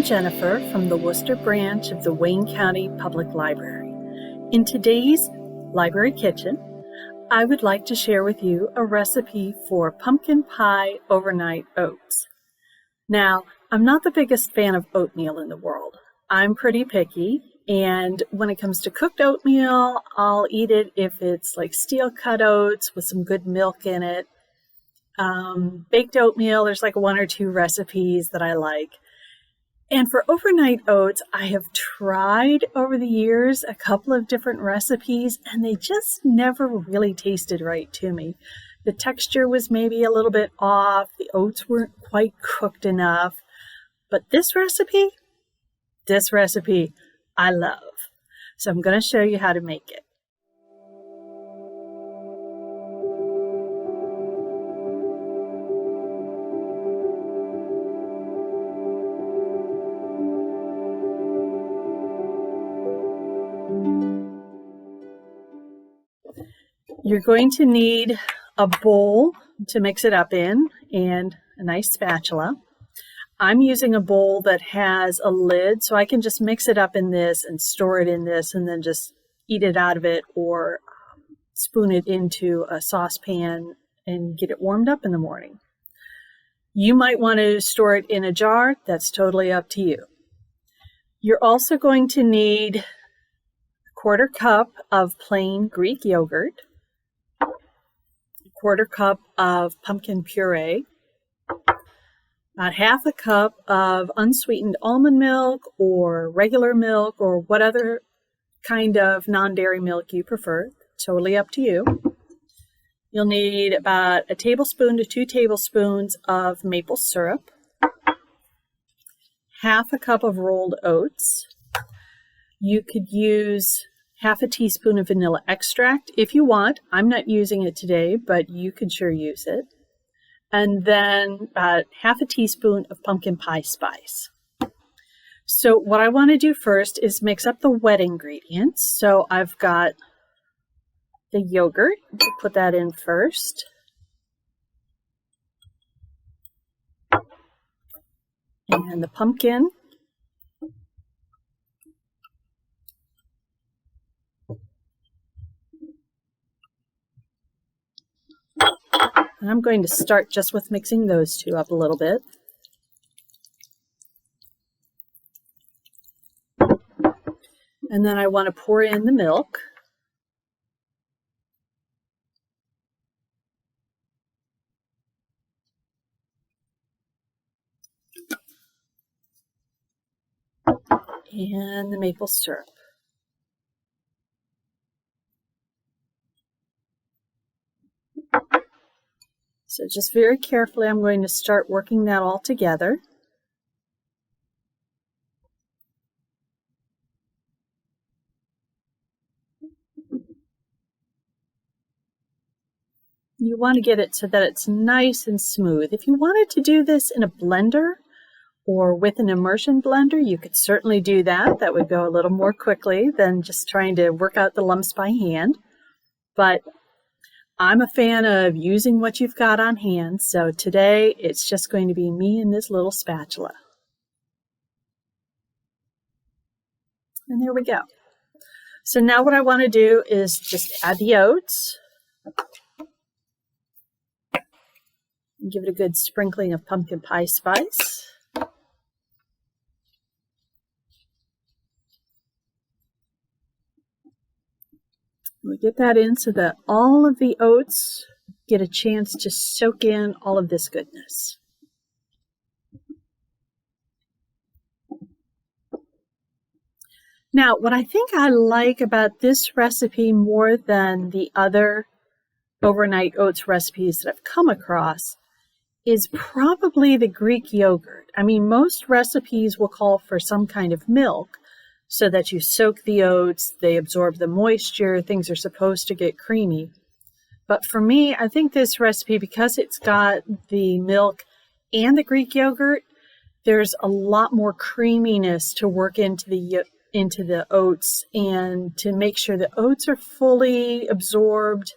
I'm Jennifer from the Worcester branch of the Wayne County Public Library. In today's Library Kitchen, I would like to share with you a recipe for pumpkin pie overnight oats. Now, I'm not the biggest fan of oatmeal in the world. I'm pretty picky, and when it comes to cooked oatmeal, I'll eat it if it's like steel-cut oats with some good milk in it. Baked oatmeal, there's like one or two recipes that I like. And for overnight oats, I have tried over the years a couple of different recipes, and they just never really tasted right to me. The texture was maybe a little bit off. The oats weren't quite cooked enough. But this recipe, I love. So I'm going to show you how to make it. You're going to need a bowl to mix it up in and a nice spatula. I'm using a bowl that has a lid, so I can just mix it up in this and store it in this and then just eat it out of it or spoon it into a saucepan and get it warmed up in the morning. You might want to store it in a jar. That's totally up to you. You're also going to need a 1/4 cup of plain Greek yogurt, 1/4 cup of pumpkin puree, about 1/2 cup of unsweetened almond milk or regular milk or what other kind of non-dairy milk you prefer. Totally up to you. You'll need about 1 tablespoon to 2 tablespoons of maple syrup, 1/2 cup of rolled oats. You could use 1/2 teaspoon of vanilla extract if you want. I'm not using it today, but you could sure use it. And then about 1/2 teaspoon of pumpkin pie spice. So what I want to do first is mix up the wet ingredients. So I've got the yogurt. Put that in first. And the pumpkin. And I'm going to start just with mixing those two up a little bit. And then I want to pour in the milk. And the maple syrup. So just very carefully, I'm going to start working that all together. You want to get it so that it's nice and smooth. If you wanted to do this in a blender or with an immersion blender, you could certainly do that. That would go a little more quickly than just trying to work out the lumps by hand. But I'm a fan of using what you've got on hand, so today it's just going to be me and this little spatula. And there we go. So now what I want to do is just add the oats. And give it a good sprinkling of pumpkin pie spice. We get that in so that all of the oats get a chance to soak in all of this goodness. Now, what I think I like about this recipe more than the other overnight oats recipes that I've come across is probably the Greek yogurt. I mean, most recipes will call for some kind of milk, so that you soak the oats, they absorb the moisture, things are supposed to get creamy. But for me, I think this recipe, because it's got the milk and the Greek yogurt, there's a lot more creaminess to work into the oats and to make sure the oats are fully absorbed.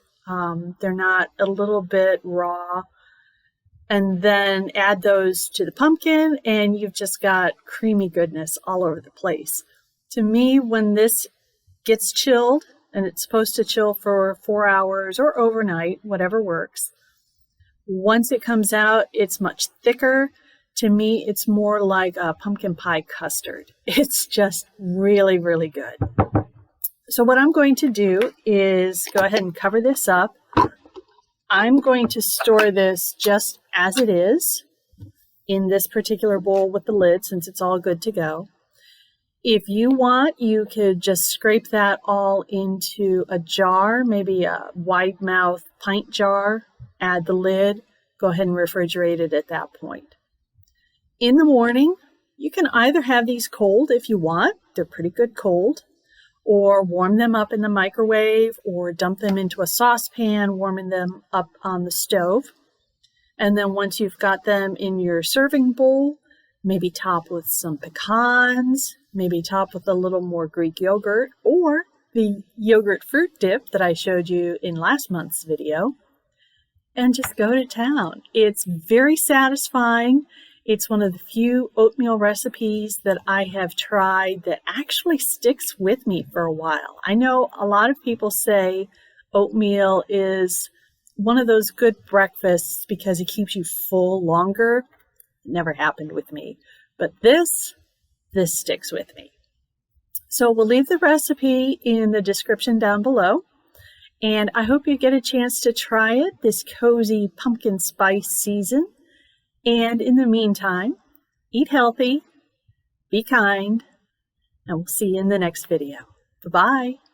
They're not a little bit raw. and then add those to the pumpkin, and you've just got creamy goodness all over the place. To me, when this gets chilled, and it's supposed to chill for 4 hours or overnight, whatever works, once it comes out, it's much thicker. To me, it's more like a pumpkin pie custard. It's just really, really good. So what I'm going to do is go ahead and cover this up. I'm going to store this just as it is in this particular bowl with the lid, since it's all good to go. If you want, you could just scrape that all into a jar, maybe a wide mouth pint jar, add the lid, go ahead and refrigerate it at that point. In the morning, you can either have these cold if you want, they're pretty good cold, or warm them up in the microwave, or dump them into a saucepan, warming them up on the stove. And then once you've got them in your serving bowl, maybe top with some pecans, maybe top with a little more Greek yogurt, or the yogurt fruit dip that I showed you in last month's video, and just go to town. It's very satisfying. It's one of the few oatmeal recipes that I have tried that actually sticks with me for a while. I know a lot of people say oatmeal is one of those good breakfasts because it keeps you full longer. It never happened with me, but this sticks with me. So we'll leave the recipe in the description down below, and I hope you get a chance to try it this cozy pumpkin spice season. And in the meantime, eat healthy, be kind, and we'll see you in the next video. Bye-bye.